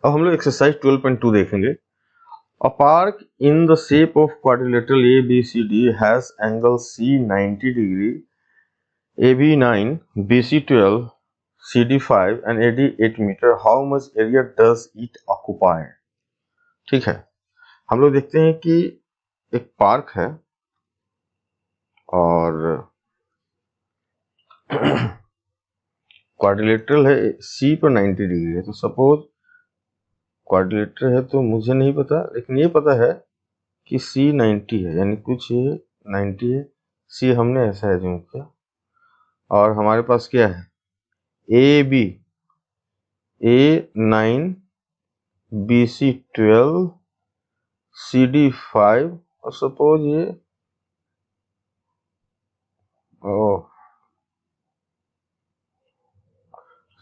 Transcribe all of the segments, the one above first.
अब हम लोग एक्सरसाइज 12.2 देखेंगे। A park in the shape of quadrilateral ABCD has angle C 90 degree, AB 9, BC 12, CD 5 and AD 8 meter. How much area does it occupy? ठीक है, हम लोग देखते हैं कि एक पार्क है और क्वाड्रिलेटरल है, सी पर 90 डिग्री है। तो सपोज क्वाड्रिलेटरल है तो मुझे नहीं पता, लेकिन ये पता है कि सी 90 है, यानी कुछ ये 90 है। सी हमने ऐसा एज्यूम किया और हमारे पास क्या है, A B, A 9, B C 12, C D 5 और सपोज ये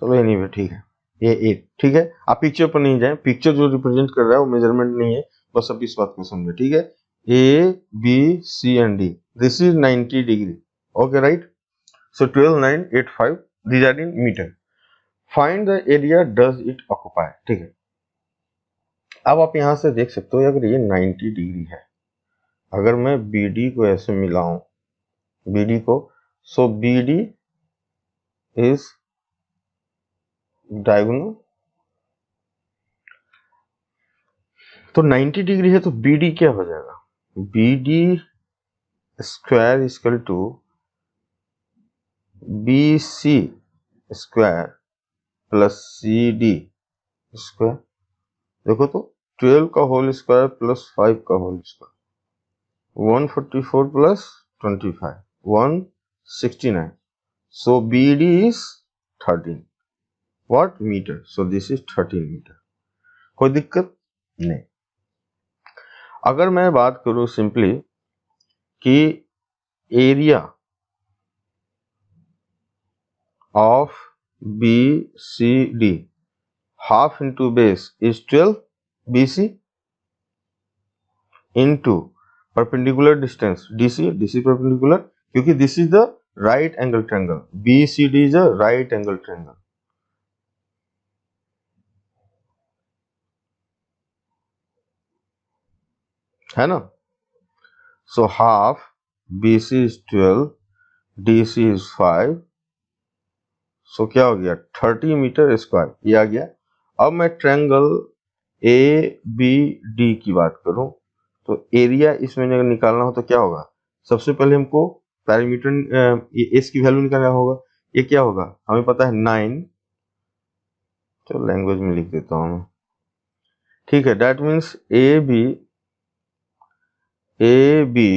चलो एनीवे ठीक है, ये 8 ठीक है। आप पिक्चर पर नहीं जाएं, पिक्चर जो रिप्रेजेंट कर रहा है वो मेजरमेंट नहीं है, बस अब इस बात को समझे, ठीक है। A B C and D, this is 90 degree, okay right. So 12 9 8 5, these are in meter. Find the area does it occupy, ठीक है। अब आप यहां से देख सकते हो, अगर ये 90 डिग्री है, अगर मैं BD को ऐसे मिलाऊं, BD को, सो BD इज डायगोनल, तो 90 डिग्री है तो BD क्या हो जाएगा, BD square equal to BC square plus CD square. देखो तो 12 का होल स्क्वायर प्लस 5 का whole square, 144 plus 25, 169. So BD is 13 what meter, so this is 13 meter. कोई दिक्कत नहीं। अगर मैं बात करूं सिंपली कि area of BCD half into base is 12 BC into perpendicular distance DC perpendicular, क्योंकि this is the right angle triangle, BCD is a right angle triangle, है ना। So half BC is 12, DC is 5, so क्या हो गया 30 metre square, ये आ गया। अब मैं ट्रायंगल ABD की बात करूं तो एरिया इसमें अगर निकालना हो तो क्या होगा, सबसे पहले हमको पैरामीटर एस की वैल्यू निकालना होगा। ये क्या होगा, हमें पता है 9, तो लैंग्वेज में लिख देता हूं, ठीक है। That means A B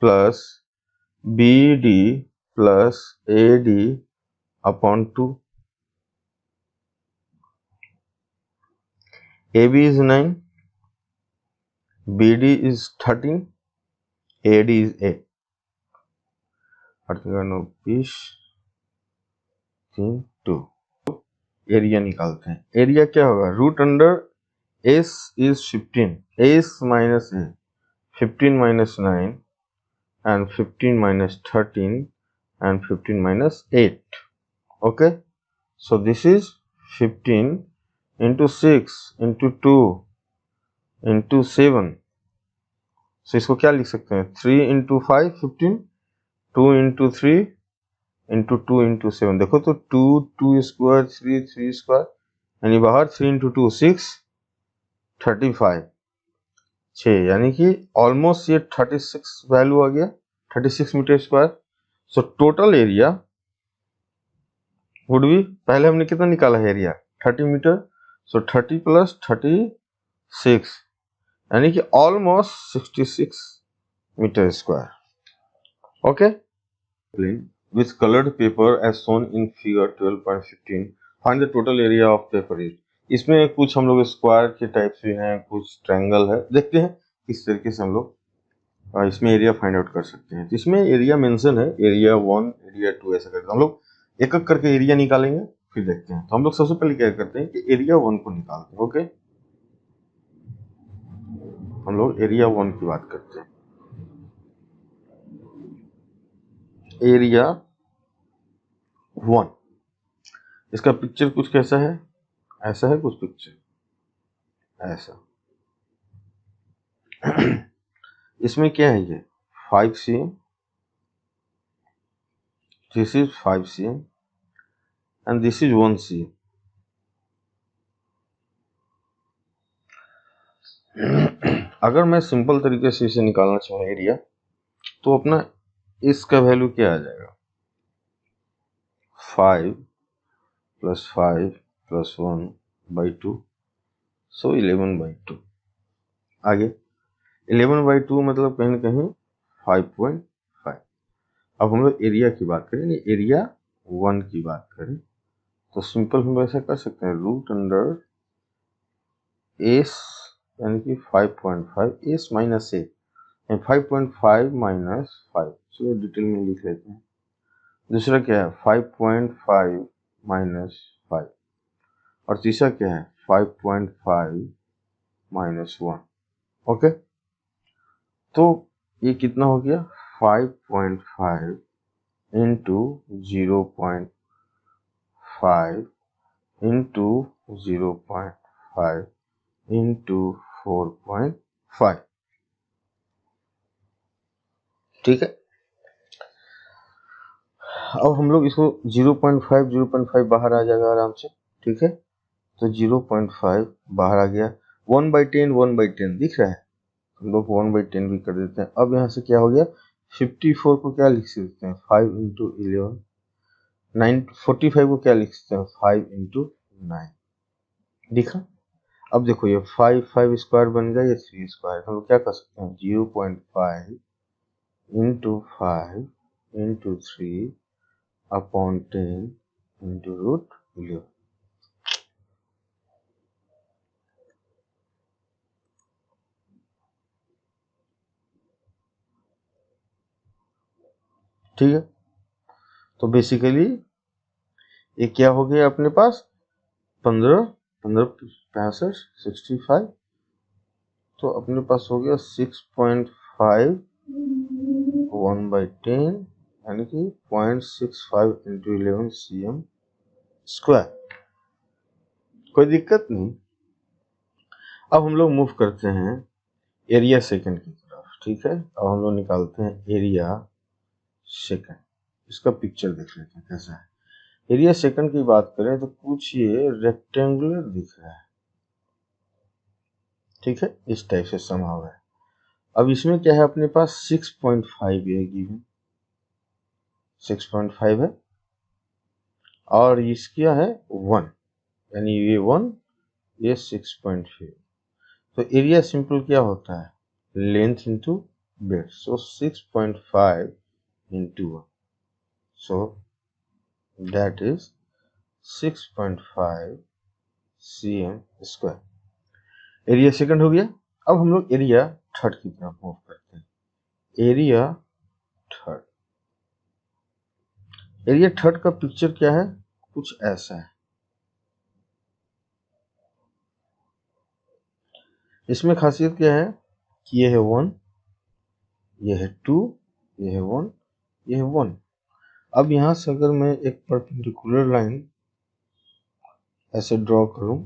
plus BD plus AD upon 2। AB is 9, BD is 13, AD is 8, 2। Area निकालते हैं, एरिया क्या होगा, root under S is 15, S minus A, 15 minus 9 and 15 minus 13 and 15 minus 8, okay. So this is 15 into 6 into 2 into 7, so इसको क्या लिख सकते हैं, 3 into 5 15, 2 into 3 into 2 into 7, देखो तो 2 2 स्क्वायर 3 3 स्क्वायर, यानी बाहर 3 into 2 6, 35 6, यानी कि ऑलमोस्ट ये 36 वैल्यू आ गया, 36 metre square. So total area would be, पहले हमने कितना निकाला है एरिया 30 मीटर, सो 30 प्लस 36, यानी कि almost 66 metre square, okay. with colored paper as shown in figure 12.15, find the total area of paper is। इसमें कुछ हम लोग स्क्वायर के टाइप से हैं, कुछ ट्रायंगल है, देखते हैं किस तरीके से हम लोग इसमें एरिया फाइंड आउट कर सकते हैं। तो इसमें एरिया मेंशन है, एरिया 1 एरिया 2 ऐसा करके हम लोग एक एक करके एरिया निकालेंगे, फिर देखते हैं। तो हम लोग सबसे पहले क्या करते हैं कि एरिया 1 को निकालते हैं, ओके। हम लोग एरिया 1 की बात करते हैं। एरिया 1, इसका पिक्चर कुछ कैसा है, ऐसा है कुछ पिक्चर ऐसा। इसमें क्या है ये 5 cm, this is 5 cm and this is 1 cm। अगर मैं सिंपल तरीके से इसे निकालना चाहूँ एरिया, तो अपना इसका वैल्यू क्या आ जाएगा 5 + 5 + 1/2, सो 11/2। आगे 11/2 मतलब कहीं ना कहीं 5.5। अब हम लोग एरिया की बात करें, एरिया 1 की बात करें, तो सिंपल हम ऐसा कर सकते हैं √अंडर एस यानी कि 5.5 एस माइनस ए, 5.5 माइनस 5। चलो डिटेल में लिख लेते हैं। दूसरा क्या है 5.5 माइनस 5, और तीसरा क्या है 5.5 माइनस 1। ओके, तो ये कितना हो गया 5.5 इंटू 0.5 इंटू 0.5 इंटू 4.5। ठीक है, अब हम लोग इसको 0.5 बाहर आ जाएगा आराम से। ठीक है, तो 0.5 बाहर आ गया, 1/10 1/10 दिख रहा है, हम लोग 1/10 भी कर देते हैं। अब यहाँ से क्या हो गया 54 को क्या लिख सकते हैं 5 इंटू 11, 45 को क्या लिख सकते हैं 5 इंटू 9। दिखा, अब देखो ये 5 स्क्वायर बन गया, ये 3 स्क्वायर, हम लोग क्या कर सकते हैं 0.5 इंटू 5 इंटू 3 अपॉन 10 इंटू √11। ठीक है, तो बेसिकली ये क्या हो गया अपने पास 15 15 65 65, तो अपने पास हो गया 6.5 1/10 यानी कि 0.65 इंटू 11 cm स्क्वायर। कोई दिक्कत नहीं। अब हम लोग मूव करते हैं एरिया सेकंड की तरफ। ठीक है, अब हम लोग निकालते हैं एरिया सेकंड। इसका पिक्चर देख लेते हैं कैसा है। एरिया सेकंड की बात करें तो कुछ ये रेक्टेंगुलर दिख रहा है। ठीक है, इस टाइप से संभव है। अब इसमें क्या है अपने पास 6.5 है गिवन, 6.5 है, और इसका है 1 यानी ये 1 ये 6.5। तो एरिया सिंपल क्या होता है length into breadth, so 6.5 into 1, so that is 6.5 cm square. Area second हो गया। अब हम लोग एरिया थर्ड की तरफ मूव करते हैं। एरिया थर्ड, एरिया थर्ड का पिक्चर क्या है कुछ ऐसा है। इसमें खासियत क्या है कि ये है 1, ये है 2, ये है 1, ये है 1। अब यहां से अगर मैं एक परपेंडिकुलर लाइन ऐसे ड्रॉ करूं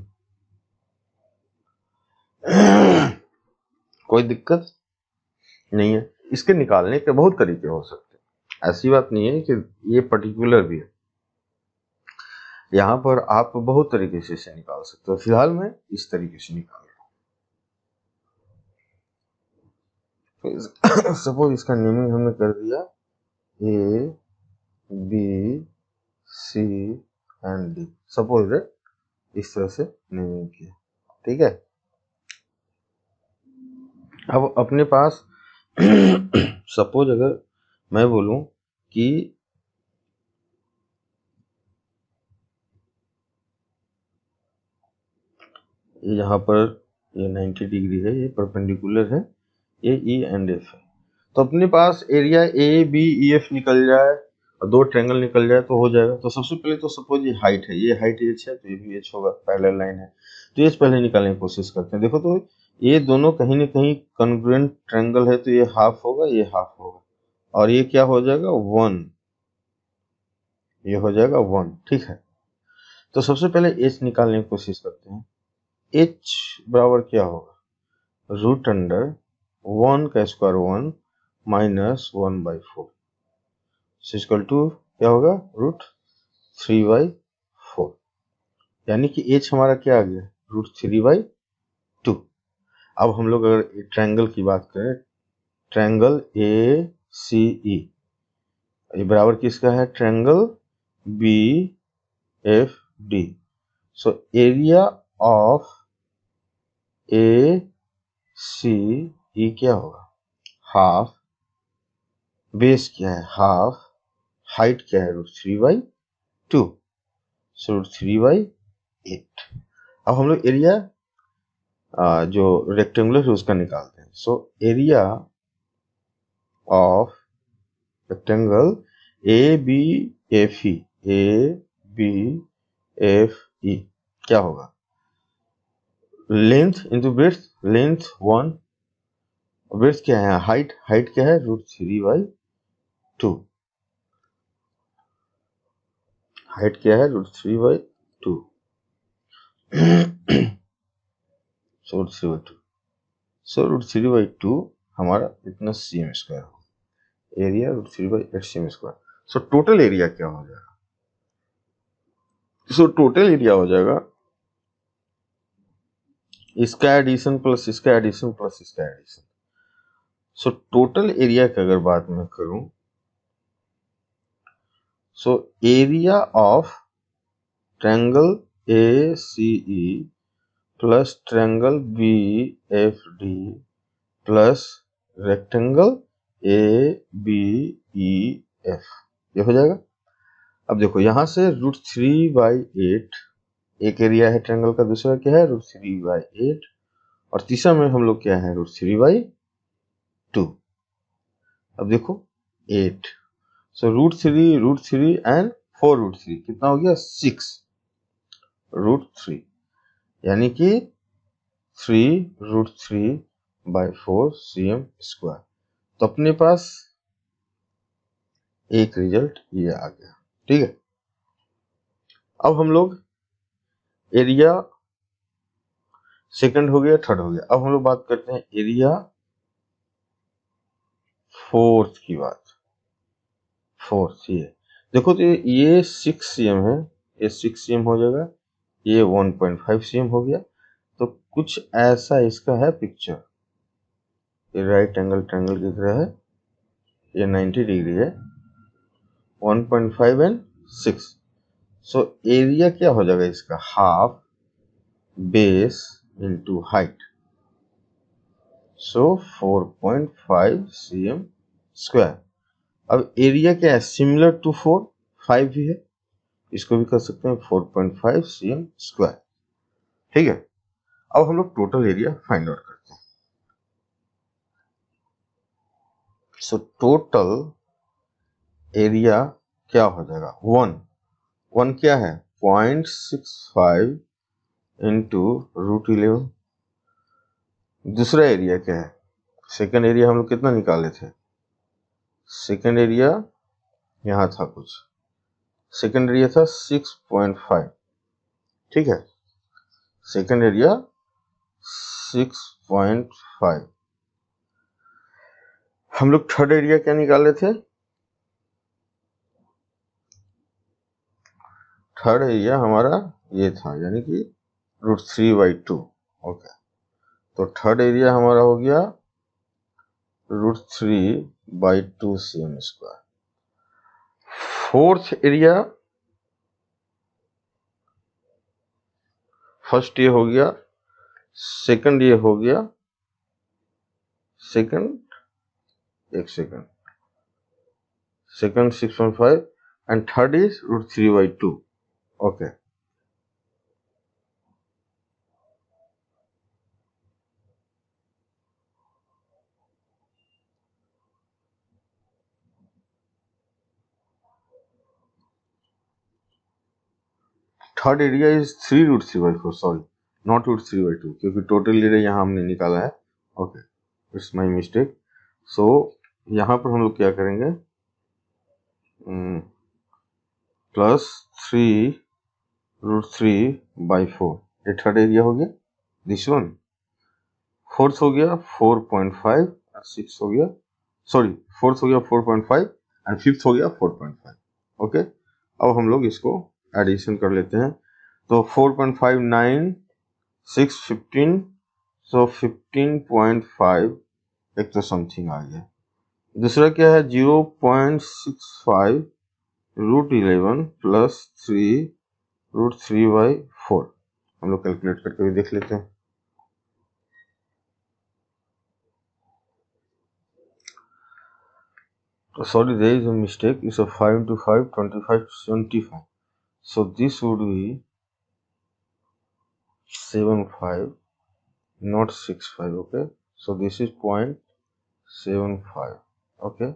कोई दिक्कत नहीं है। इसके निकालने के बहुत तरीके हो सकते हैं, ऐसी बात नहीं है कि ये पर्टिकुलर भी है। यहाँ पर आप बहुत तरीके से इसे निकाल सकते हो, फिलहाल मैं इस तरीके से निकाल रहा हूँ। सपोज इसका नेमिंग हमने कर दिया A B C and D, suppose इस तरह से नेमिंग किया। ठीक है, अब अपने पास सपोज अगर मैं बोलूं कि ये यहाँ पर ये 90 डिग्री है, ये परपेंडिकुलर है, ये E एंड F है। तो अपने पास एरिया ABEF निकल जाए और दो ट्रायंगल निकल जाए तो हो जाएगा। तो सबसे पहले तो सपोज ये हाइट है, ये हाइट H है तो ये भी H होगा, पैरेलल लाइन है, तो H पहले निकालने की कोशिश करते हैं। देखो तो ये दोनों कहीं ना कहीं कॉन्ग्रुएंट ट्रायंगल है, तो ये हाफ होगा, ये हाफ होगा, और ये क्या हो जाएगा 1, ये हो जाएगा 1। ठीक है, तो सबसे पहले h निकालने की कोशिश करते हैं। h बराबर क्या होगा, रूट अंडर 1 का स्क्वायर 1 माइनस 1/4 इक्वल टू क्या होगा, रूट 3/4, यानी कि h हमारा क्या आ गया, रूट 3/2। अब हम लोग अगर ट्रायंगल की बात करें, ट्रायंगल ए सी ई, ये बराबर किसका है, triangle B F D. So area of A C E क्या होगा, हाफ, बेस क्या है हाफ, हाइट क्या है, रूट 3/2, सो रूट 3/8। अब हम लोग एरिया जो रेक्टेंगुलर है उसका निकालते हैं। So area of rectangle A B F E, A B F E क्या होगा, length into breadth, length 1, breadth क्या है, हाइट, हाइट क्या है, रूट 3/2, हाइट क्या है, root 3/2, so root 3/2, so root 3/2 हमारा इतना cm स्क्वायर हो, area root 3/8 cm square. So total area क्या हो जाएगा, सो टोटल एरिया हो जाएगा इसका एडिशन प्लस इसका एडिशन प्लस इसका एडिशन। सो टोटल एरिया की अगर बात मैं करूं, so area of triangle A C E plus triangle B F D plus rectangle A B E F, ये हो जाएगा। अब देखो यहां से रूट 3/8 एक एरिया है ट्रायंगल का, दूसरा क्या है, रूट 3/8, और तीसरा में हम लोग क्या है, रूट 3/2। अब देखो 8, so root three and 4 root 3 कितना हो गया, 6 रूट 3, यानी कि 3 रूट 3/4 cm स्क्वायर। तो अपने पास एक रिजल्ट ये आ गया, ठीक है। अब हम लोग एरिया सेकंड हो गया, थर्ड हो गया, अब हम लोग बात करते हैं एरिया फोर्थ की बात। फोर्थ ये देखो, तो ये 6 cm है, ये 6 cm हो जाएगा, ये 1.5 cm हो गया। तो कुछ ऐसा इसका है पिक्चर, ये राइट एंगल ट्रायंगल की तरह है, ये 90 डिग्री है, 1.5 एंड 6। सो एरिया क्या हो जाएगा इसका, हाफ बेस इंटू हाइट, सो 4.5 cm स्क्वायर। अब एरिया क्या है, सिमिलर टू 4, 5 भी है, इसको भी कर सकते हैं 4.5 cm स्क्वायर, ठीक है। अब हम लोग टोटल एरिया फाइंड आउट करते हैं। सो टोटल एरिया क्या हो जाएगा, 1 क्या है, 0.65 इंटू रूट 11। दूसरा एरिया क्या है, सेकंड एरिया हम लोग कितना निकाले थे, सेकंड एरिया यहाँ था कुछ, सेकंड एरिया था 6.5, ठीक है, सेकंड एरिया 6.5। हम लोग थर्ड एरिया क्या निकाले थे, थर्ड एरिया हमारा ये था, यानी कि रूट 3/2, ओके। तो थर्ड एरिया हमारा हो गया root 3/2 cm square. Fourth area, first ये हो गया, सेकंड ये हो गया, सेकंड, एक second, second 6.5 and third is root 3/2, okay. Third area is 3 root 3/4, sorry not root 3/2, क्योंकि टोटल एरिया यहाँ हमने निकाला है, okay, it's my mistake. So यहाँ पर हम लोग क्या करेंगे, प्लस 3 √3/4, ये थर्ड एरिया हो गया, दिस वन। फोर्थ हो गया 4.5, सिक्स हो गया, सॉरी फोर्थ हो गया 4.5 एंड फिफ्थ हो गया 4.5। ओके, अब हम लोग इसको एडिशन कर लेते हैं। तो 4.5 9 6 15, सो 15.5 एक तो समथिंग आ गया। दूसरा क्या है 0.65 √11 प्लस 3 √3/4, हम लोग कैलकुलेट करके भी देख लेते हैं। तो sorry, there is a mistake, it's a 5 into 5 25 75, so this would be 75 not 65. Okay, so this is 0.75. okay,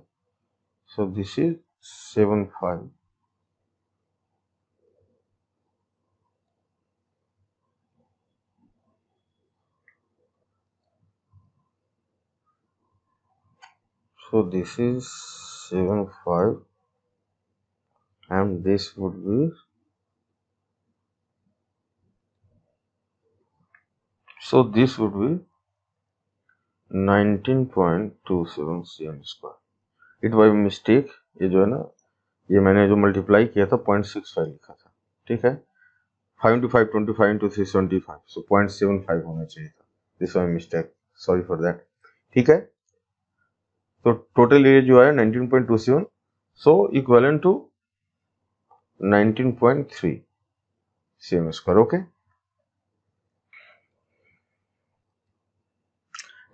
so this is 75. So this is 75 and this would be, so this would be 19.27 cm square. It by mistake, ये जो है ना, ये मैंने जो multiply किया था 0.65 लिखा था, ठीक है। 5 into 5 25 into 3 75, so 0.75 होना चाहिए था, this was mistake, sorry for that. ठीक है, तो टोटल एरिया जो है 19.27, so equivalent to 19.3 cm square. Okay,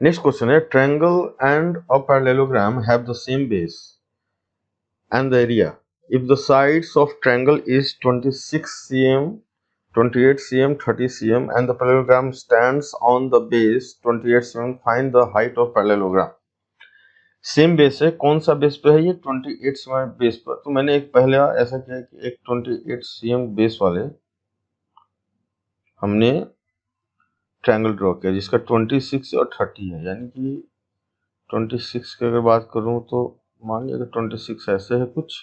next question है, triangle and a parallelogram have the same base and the area if the sides of triangle is 26 cm 28 cm 30 cm and the parallelogram stands on the base 28 cm, find the height of parallelogram। Same base है, कौन सा base पे है ये 28 cm base पर। तो मैंने एक पहले ऐसा किया कि एक 28 cm बेस वाले हमने ट्रायंगल ड्रॉ किया जिसका 26 और 30 है, यानी कि 26 की अगर बात करूं तो मान लिया कि 26 ऐसे है कुछ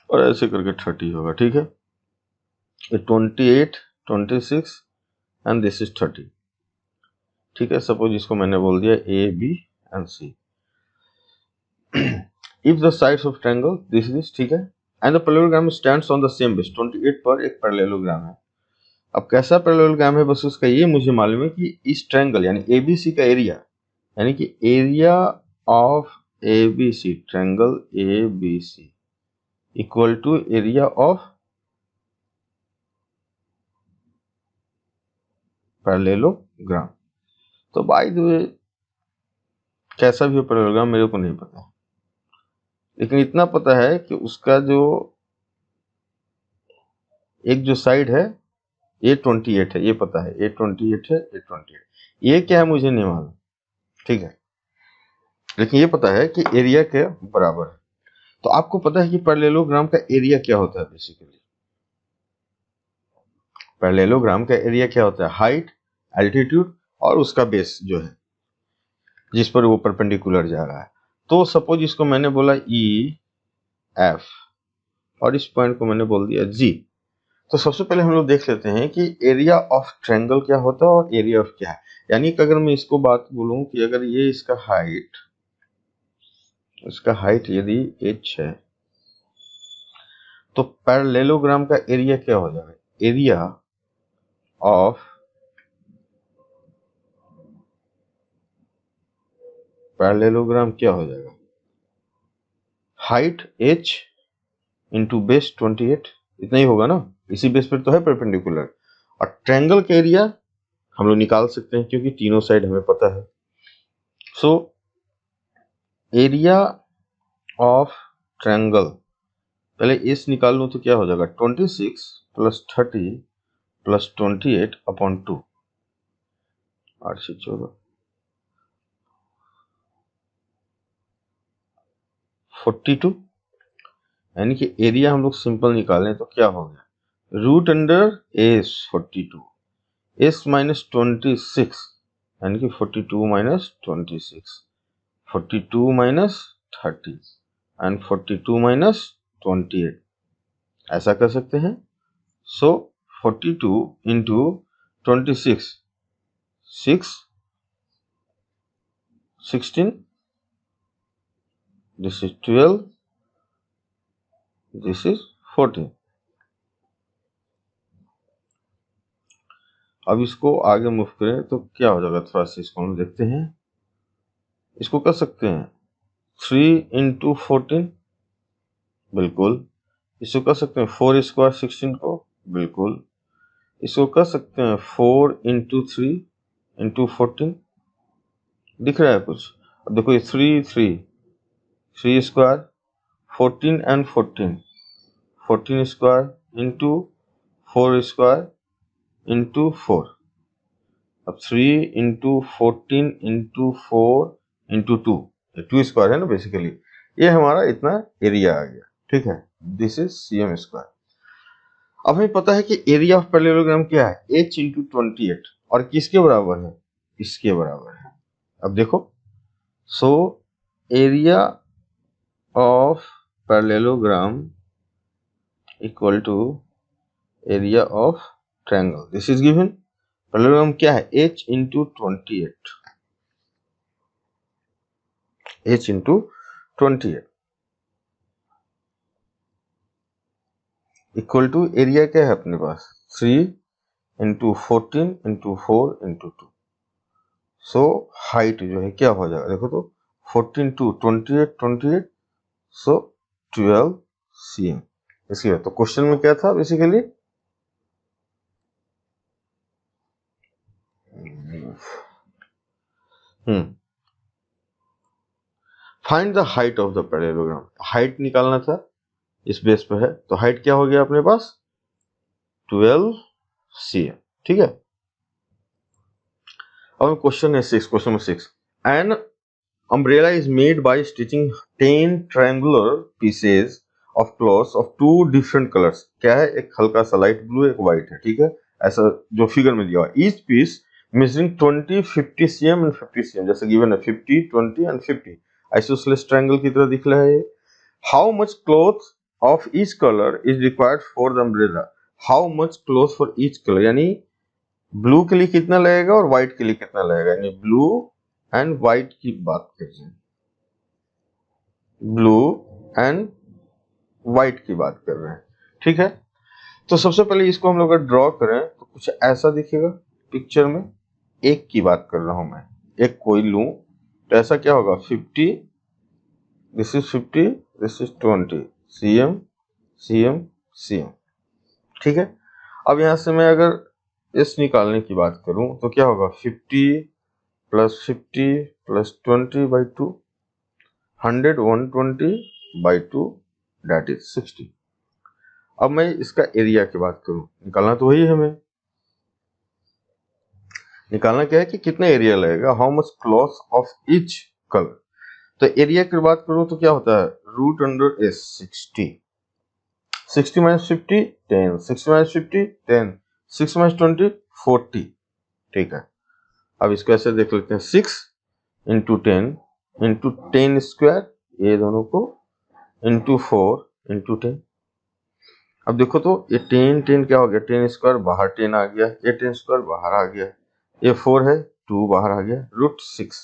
और ऐसे करके 30 होगा। ठीक है, 28 26 एंड दिस इज 30। ठीक है, सपोज इसको मैंने बोल दिया A B and C. If the sides of triangle this is, ठीक है, and the parallelogram stands on the same base, 28 पर एक पैरेललोग्राम है। अब कैसा पैरेललोग्राम है, बस उसका ये मुझे मालूम है कि इस ट्रायंगल यानी एबीसी का एरिया, यानी कि area of ABC, triangle ABC equal to area of parallelogram. तो बाय द वे कैसा भी हो पैरेललोग्राम मेरे को नहीं पता, लेकिन इतना पता है कि उसका जो एक जो साइड है A28 है, ये पता है A28 है, A28 ये क्या है मुझे नहीं मालूम, ठीक है, लेकिन ये पता है कि एरिया के बराबर है। तो आपको पता है कि पैरेललोग्राम का एरिया क्या होता है, बेसिकली पैरेललोग्राम का एरिया क्या होता है, हाइट, एल्टीट्यूड और उसका बेस जो है जिस पर वो परपेंडिकुलर जा रहा है। तो सपोज इसको मैंने बोला ई एफ और इस पॉइंट को मैंने बोल दिया जी। तो सबसे पहले हम लोग देख लेते हैं कि एरिया ऑफ ट्रायंगल क्या होता है और एरिया ऑफ क्या है। यानी कि अगर मैं इसको बात बोलूं कि अगर ये इसका हाइट यदि h है तो पैरेललोग्राम का एरिया क्या हो जाएगा, एरिया ऑफ पैरेललोग्राम क्या हो जाएगा, हाइट h इंटू बेस 28, इतना ही होगा ना, इसी बेस पर तो है परपेंडिकुलर। और ट्रायंगल का एरिया हम लोग निकाल सकते हैं क्योंकि तीनों साइड हमें पता है। सो एरिया ऑफ ट्रायंगल, पहले इस निकाल लूं तो क्या हो जाएगा 26 प्लस 30 प्लस 28 अपॉन 2, 8 से 14 42, यानी कि एरिया हम लोग सिंपल निकालें तो क्या हो गया root under S 42 S minus 26, यानी कि 42 माइनस 26, 42 माइनस 30 एंड 42 माइनस 28, ऐसा कर सकते हैं। सो 42 into 26, 16, this is 12, this is 14। अब इसको आगे मूव करें तो क्या हो जाएगा, थोड़ा सा इसको हम देखते हैं। इसको कर सकते हैं 3 इंटू 14, बिल्कुल। इसको कर सकते हैं 4 स्क्वायर 16 को, बिल्कुल। इसको कर सकते हैं 4 इंटू 3 इंटू 14, दिख रहा है कुछ? अब देखो ये 3 square 14 and 14 square into 4 square into 4। अब 3 इंटू 14 इंटू 4 इंटू 2 स्क्वायर है ना बेसिकली, ये हमारा इतना एरिया आ गया, ठीक है। This is cm square. अब हमें पता है कि एरिया ऑफ पैरेललोग्राम क्या है, h इंटू 28, और किसके बराबर है, इसके बराबर है। अब देखो, so area of parallelogram equal to area of triangle, this is given. Parallelogram क्या है, h into 28, h into 28 equal to area क्या है अपने पास, 3 into 14 into 4 into 2। So height जो है क्या हो जाएगा, देखो तो 14 टू 28, सो 12 cm। इसलिए तो क्वेश्चन में क्या था basically, find the height of the parallelogram. Height निकालना था, इस बेस पे है, तो हाइट क्या हो गया अपने पास 12 cm, ठीक है। अब क्वेश्चन है 6, question number 6। An umbrella is made by stitching 10 triangular pieces of cloth of 2 different colors। क्या है, एक हल्का सा लाइट ब्लू, एक व्हाइट है, ठीक है, ऐसा जो फिगर में दिया हुआ। Each piece measuring 20, 50 cm and 50 cm, जैसे गिवन है 50, 20 and 50, आइसोसेलेस ट्रायंगल की तरह दिख रहा है। How much cloth of each colour is required for the umbrella. How much cloth for each colour, यानी ब्लू के लिए कितना लगेगा और व्हाइट के लिए कितना लगेगा, यानी ब्लू एंड व्हाइट की बात कर रहे हैं, ब्लू एंड व्हाइट की बात कर रहे हैं, ठीक है। तो सबसे पहले इसको हम लोग अगर ड्रॉ करें तो कुछ ऐसा दिखेगा पिक्चर में। एक की बात कर रहा हूं मैं, एक कोई लूं तो ऐसा क्या होगा, 50, this is 50, this is 20 cm cm cm, ठीक है। अब यहां से मैं अगर इस निकालने की बात करूं तो क्या होगा, 50 plus 50 plus 20 by 2, 100 120 by 2, that is 60। अब मैं इसका एरिया की बात करूं, निकालना तो वही है, हमें निकालना क्या है कि कितना एरिया लगेगा, how much cloth of each colour. तो एरिया की बात करूं तो क्या होता है, root under S 60, 60 minus 50 10, 60 minus 50 10, 6 minus 20 40, ठीक है। अब इसको ऐसे देख लेते हैं, 6 इंटू 10 इंटू 10 स्क्वायर, ये दोनों को इंटू 4 इंटू 10। अब देखो तो ये 10 क्या हो गया, 10 स्क्वायर बाहर 10 आ गया, ये 10 स्क्वायर बाहर आ गया, ये 4 है 2 बाहर आ गया, रूट 6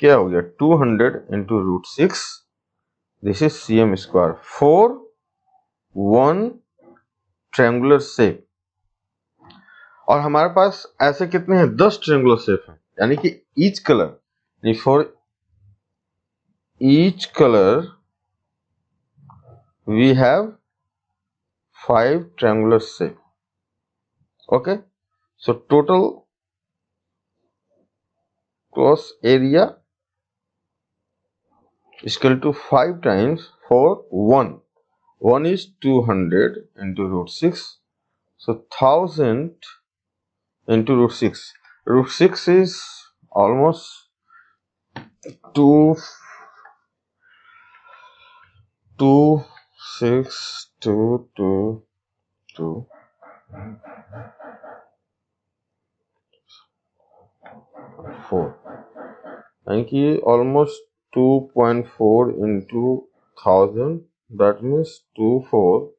क्या हो गया 200 into root 6, this is cm square for 1 triangular shape. और हमारे पास ऐसे कितने हैं, 10 ट्रायंगुलर शेप हैं, यानी कि each colour, for each colour we have 5 triangular shape, okay। So total cross area is equal to 5 times for 1 is 200 into root 6, so 1000 into root 6, root 6 is almost 2 6 2 2 2 4, यानी कि ऑलमोस्ट 2.4 into 1000, that means 24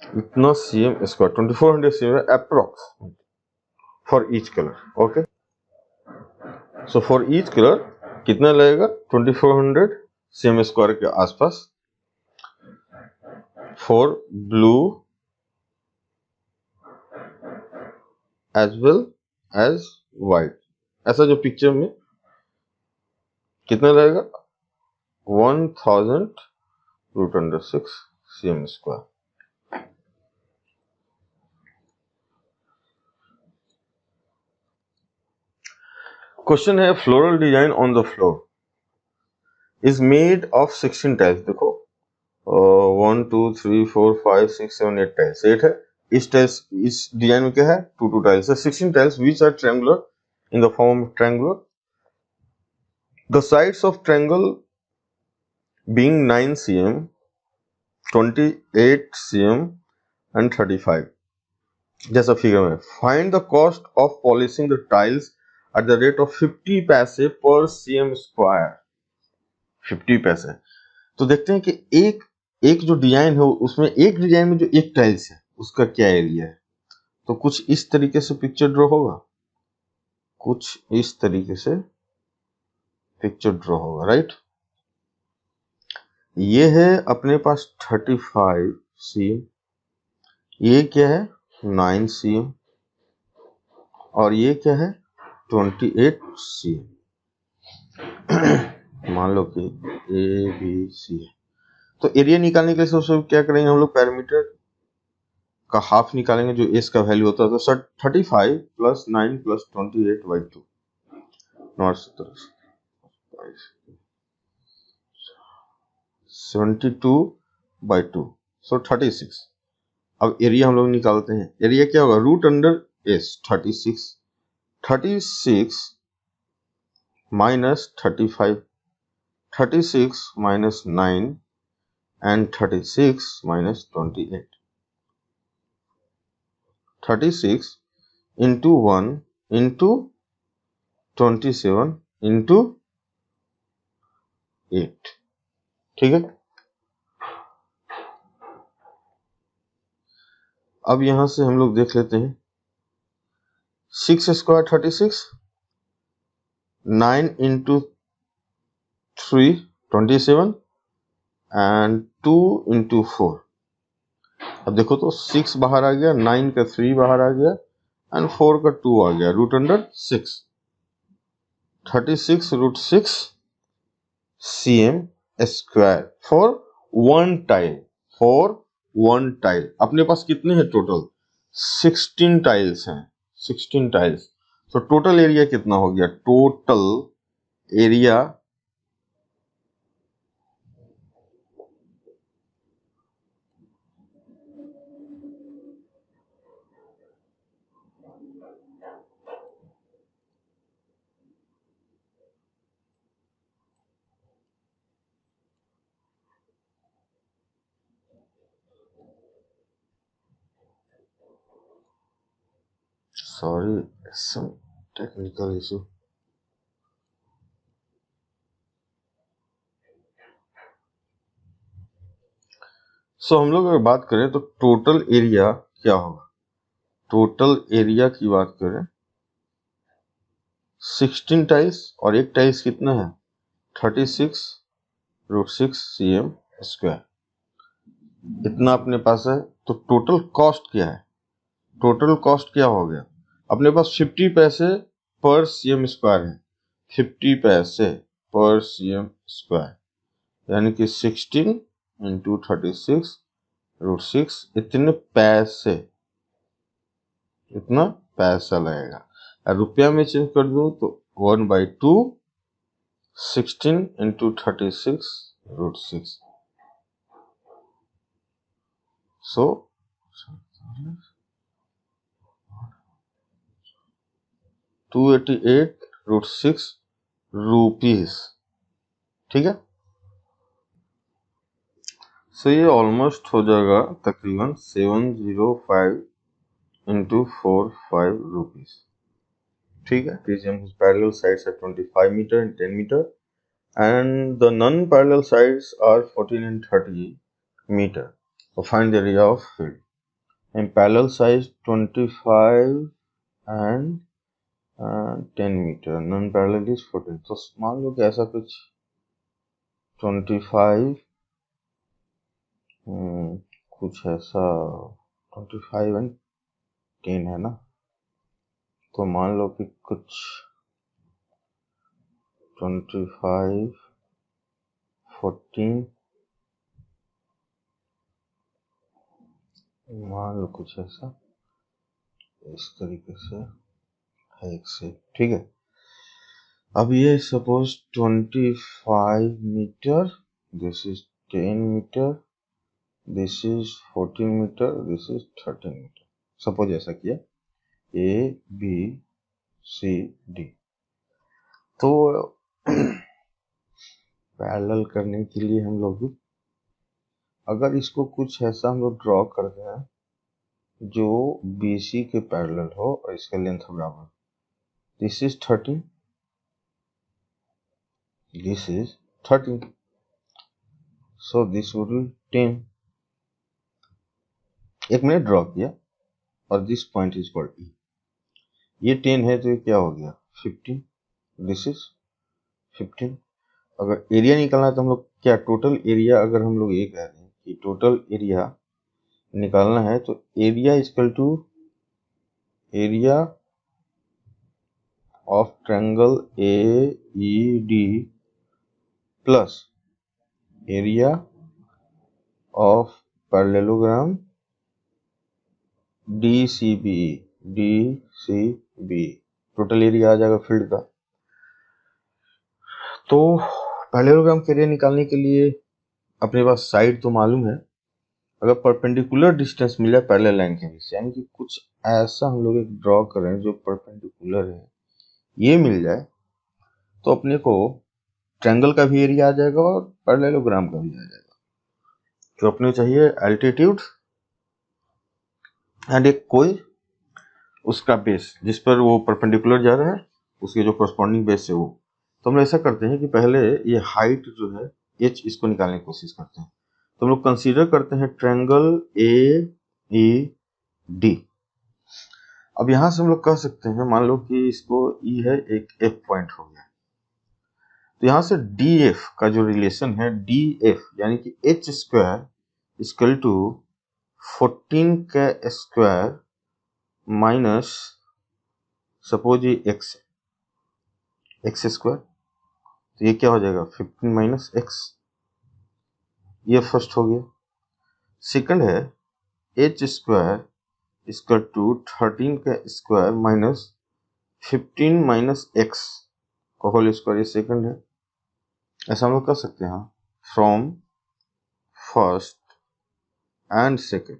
इतना cm square 2400 cm approx for each colour. Okay, so for each colour कितना लगेगा 2400 cm square के आसपास for blue as well as white. ऐसा जो picture में कितना लगेगा 1000 √6 cm स्क्वायर। क्वेश्चन है floral design on the floor is made of 16 tiles. देखो 1 2 3 4 5 6 7 8 टाइल्स, 8 है। इस डिजाइन में क्या है 2 टाइल्स है। 16 tiles which are triangular in the form of triangular. The sides of triangle being 9 cm 28 cm and 35 जैसा figure में। Find the cost of polishing the tiles at the rate of 50 paise पर cm square. 50 पैसे। तो देखते हैं कि एक जो डिजाइन है उसमें एक डिजाइन में जो एक टाइल्स है उसका क्या एरिया है। तो कुछ इस तरीके से पिक्चर ड्रॉ होगा, कुछ इस तरीके से पिक्चर ड्रॉ होगा, राइट। ये है अपने पास 35 cm, ये क्या है 9 cm और ये क्या है 28 cm। मान लो कि ए बी सी है। तो एरिया निकालने के लिए सबसे क्या करेंगे हम लोग, पैरामीटर का हाफ निकालेंगे जो एस का वैल्यू होता है। तो 35 प्लस 9 प्लस 28/2 72/2 सो 36। अब एरिया हम लोग निकालते हैं। एरिया क्या होगा √S 36 minus 35 36 minus 9 and 36 minus 28 36 into 1 into 27 into 8। ठीक है। अब यहां से हम लोग देख लेते हैं 6 स्क्वायर 36, 9 into 3 27 एंड 2 into 4। अब देखो तो 6 बाहर आ गया, 9 का 3 बाहर आ गया एंड 4 का 2 आ गया, √6 36 cm square for one tile. अपने पास कितने हैं टोटल 16 टाइल्स हैं, 16 टाइल्स। तो टोटल एरिया कितना हो गया, total area sorry some technical issue. So हम लोग अगर बात करें तो टोटल एरिया क्या होगा, टोटल एरिया की बात करें 16 टाइल्स और एक टाइल्स कितना है 36√6 cm स्क्वायर, इतना अपने पास है। तो टोटल कॉस्ट क्या है, टोटल कॉस्ट क्या हो गया, अपने पास 50 पैसे पर cm स्क्वायर है, 50 पैसे पर cm स्क्वायर, यानी कि 16 into 36√6 इतने पैसे, इतना पैसा लगेगा। रुपया में चेंज कर दो तो 1/2 16 into 36√6 सो 288√6 रुपीज। ठीक है। सो ये ऑलमोस्ट हो जाएगा तकरीबन 705 into 45 रुपीज। ठीक है। TGM parallel sides are 25 meter and 10 meter and the non-parallel sides are 14 and 30 meter. So find the area of field. And parallel साइज 25 and 10 metre, non parallel is 14। तो मान लो कि ऐसा कुछ 25 कुछ ऐसा 25 एंड 10 है ना, तो मान लो कि कुछ 25 14 मान लो कुछ ऐसा इस तरीके से है एक से, ठीक है। अब ये suppose 25 metre, this is 10 metre, this is 14 metre, this is 13 metre. Suppose ऐसा किया ए बी सी डी। तो पैरेलल करने के लिए हम लोग अगर इसको कुछ ऐसा हम लोग ड्रॉ कर दें जो BC के पैरेलल हो और इसका लेंथ बराबर, this is 13, this is 13, so this would be 10। एक मैंने ड्रॉ किया और this point is called E। ये 10 है तो ये क्या हो गया 15, दिस इज 15। अगर एरिया निकालना है तो हम लोग क्या टोटल एरिया, अगर हम लोग ये कह रहे हैं कि टोटल एरिया निकालना है तो area equal to area of triangle AED plus area of parallelogram DCBE। Total area आ जाएगा फील्ड का। तो पैरेललोग्राम के एरिया निकालने के लिए अपने पास साइड तो मालूम है, अगर परपेंडिकुलर डिस्टेंस मिला पैरेलल लाइन के बीच, यानी कि कुछ ऐसा हम लोग एक ड्रॉ करें जो परपेंडिकुलर है, ये मिल जाए तो अपने को ट्रायंगल का भी एरिया आ जाएगा और पैरेललोग्राम का भी आ जाएगा। तो अपने चाहिए एल्टीट्यूड एंड एक कोई उसका बेस जिस पर वो परपेंडिकुलर जा रहा है, उसके जो करस्पॉन्डिंग बेस है वो। तो हम लोग ऐसा करते हैं कि पहले ये हाइट जो है h इसको निकालने की कोशिश करते हैं। तो हम लोग कंसीडर करते हैं ट्रायंगल AED। अब यहां से हम लोग कह सकते हैं, मान लो कि इसको E है, एक F पॉइंट हो गया, तो यहां से DF का जो रिलेशन है DF यानी कि h स्क्वायर इक्वल टू 14 का स्क्वायर माइनस सपोज ये x स्क्वायर, तो ये क्या हो जाएगा 15 माइनस x, ये फर्स्ट हो गया। सेकंड है h स्क्वायर इक्वल टू 13 का स्क्वायर माइनस 15 माइनस x का होल स्क्वायर, ये सेकंड है। ऐसा हम लोग कर सकते हैं फ्रॉम फर्स्ट एंड सेकंड।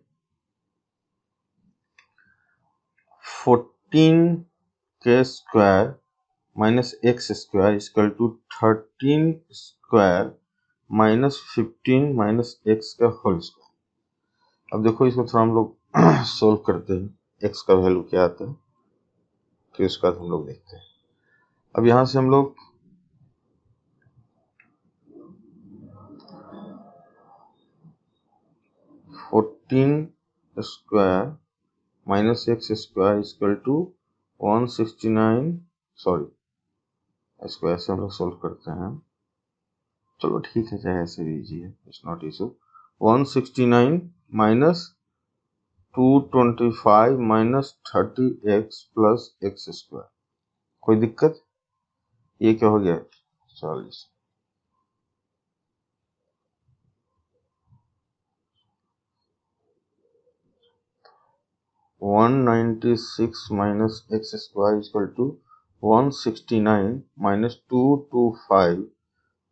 14 के square minus x square equal to 13 square minus 15 minus x का होल स्क्वायर। अब देखो इसको थोड़ा हम लोग सोल्व करते हैं, x का वैल्यू क्या आता है फिर उसका हम लोग देखते हैं। अब यहां से हम लोग fourteen square minus x square equal to 169, sorry square से हम लोग सोल्व करते हैं, चलो ठीक है चाहे ऐसे लीजिए, it's not issue. 169 minus 225 minus 30x plus x square, कोई दिक्कत? ये क्या हो गया 40। 196 minus x square equal to 169 minus 225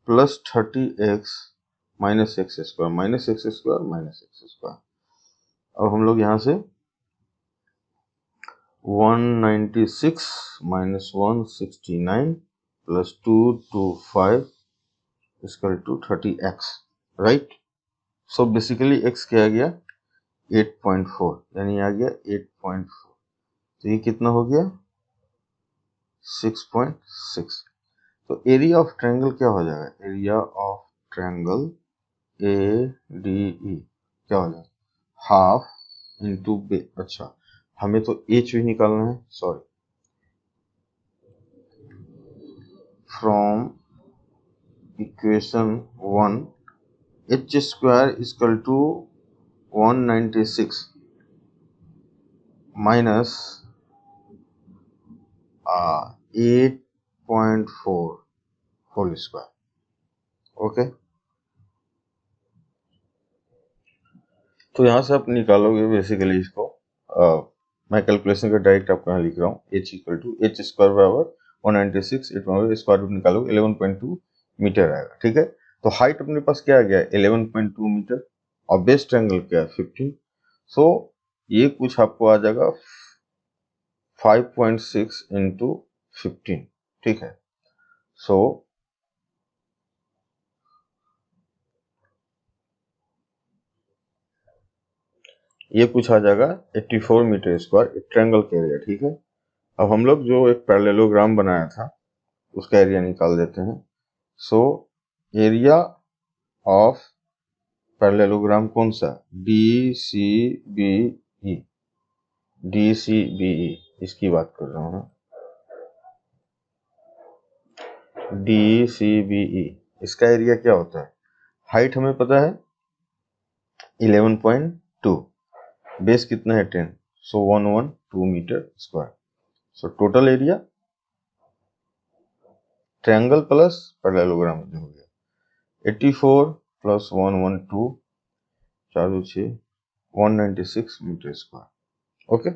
plus 30x minus x square minus x square minus x square. अब हम लोग यहां से 196 minus 169 plus 225 equal to 30x, right. So basically x क्या आ गया 8.4, यानी आ गया 8.4, तो ये कितना हो गया 6.6। तो एरिया ऑफ ट्रायंगल क्या हो जाएगा, एरिया ऑफ ट्रायंगल ADE क्या हो जाएगा हाफ इंटू बे, अच्छा हमें तो एच भी निकालना है, sorry, from equation 1 h square equal to 196 minus 8.4 whole square. Okay, तो यहाँ से आप निकालोगे बेसिकली इसको, मैं कैलकुलेशन का डायरेक्ट आपको यहाँ लिख रहा हूँ, h equal to h square बराबर 196, स्क्वायर रूट निकालोगे 11.2 मीटर आएगा। ठीक है, तो हाइट अपने पास क्या आ गया, 11.2 मीटर, और बेस ट्रायंगल क्या है 15, सो ये कुछ आपको आ जाएगा 5.6 इंटू 15। ठीक है, सो ये कुछ आ जाएगा 84 मीटर स्क्वायर ट्रायंगल का एरिया। ठीक है, अब हम लोग जो एक पैरेललोग्राम बनाया था उसका एरिया निकाल देते हैं। सो एरिया ऑफ पैरेललोग्राम कौन सा, D C B E, D C B E, इसकी बात कर रहा हूँ, डी सी बी ई, इसका एरिया क्या होता है, हाइट हमें पता है 11.2, बेस कितना है 10, so 112 metre square. So total area triangle plus parallelogram हो गया 84 प्लस 112, 4 2 6, 196 मीटर स्क्वायर। ओके,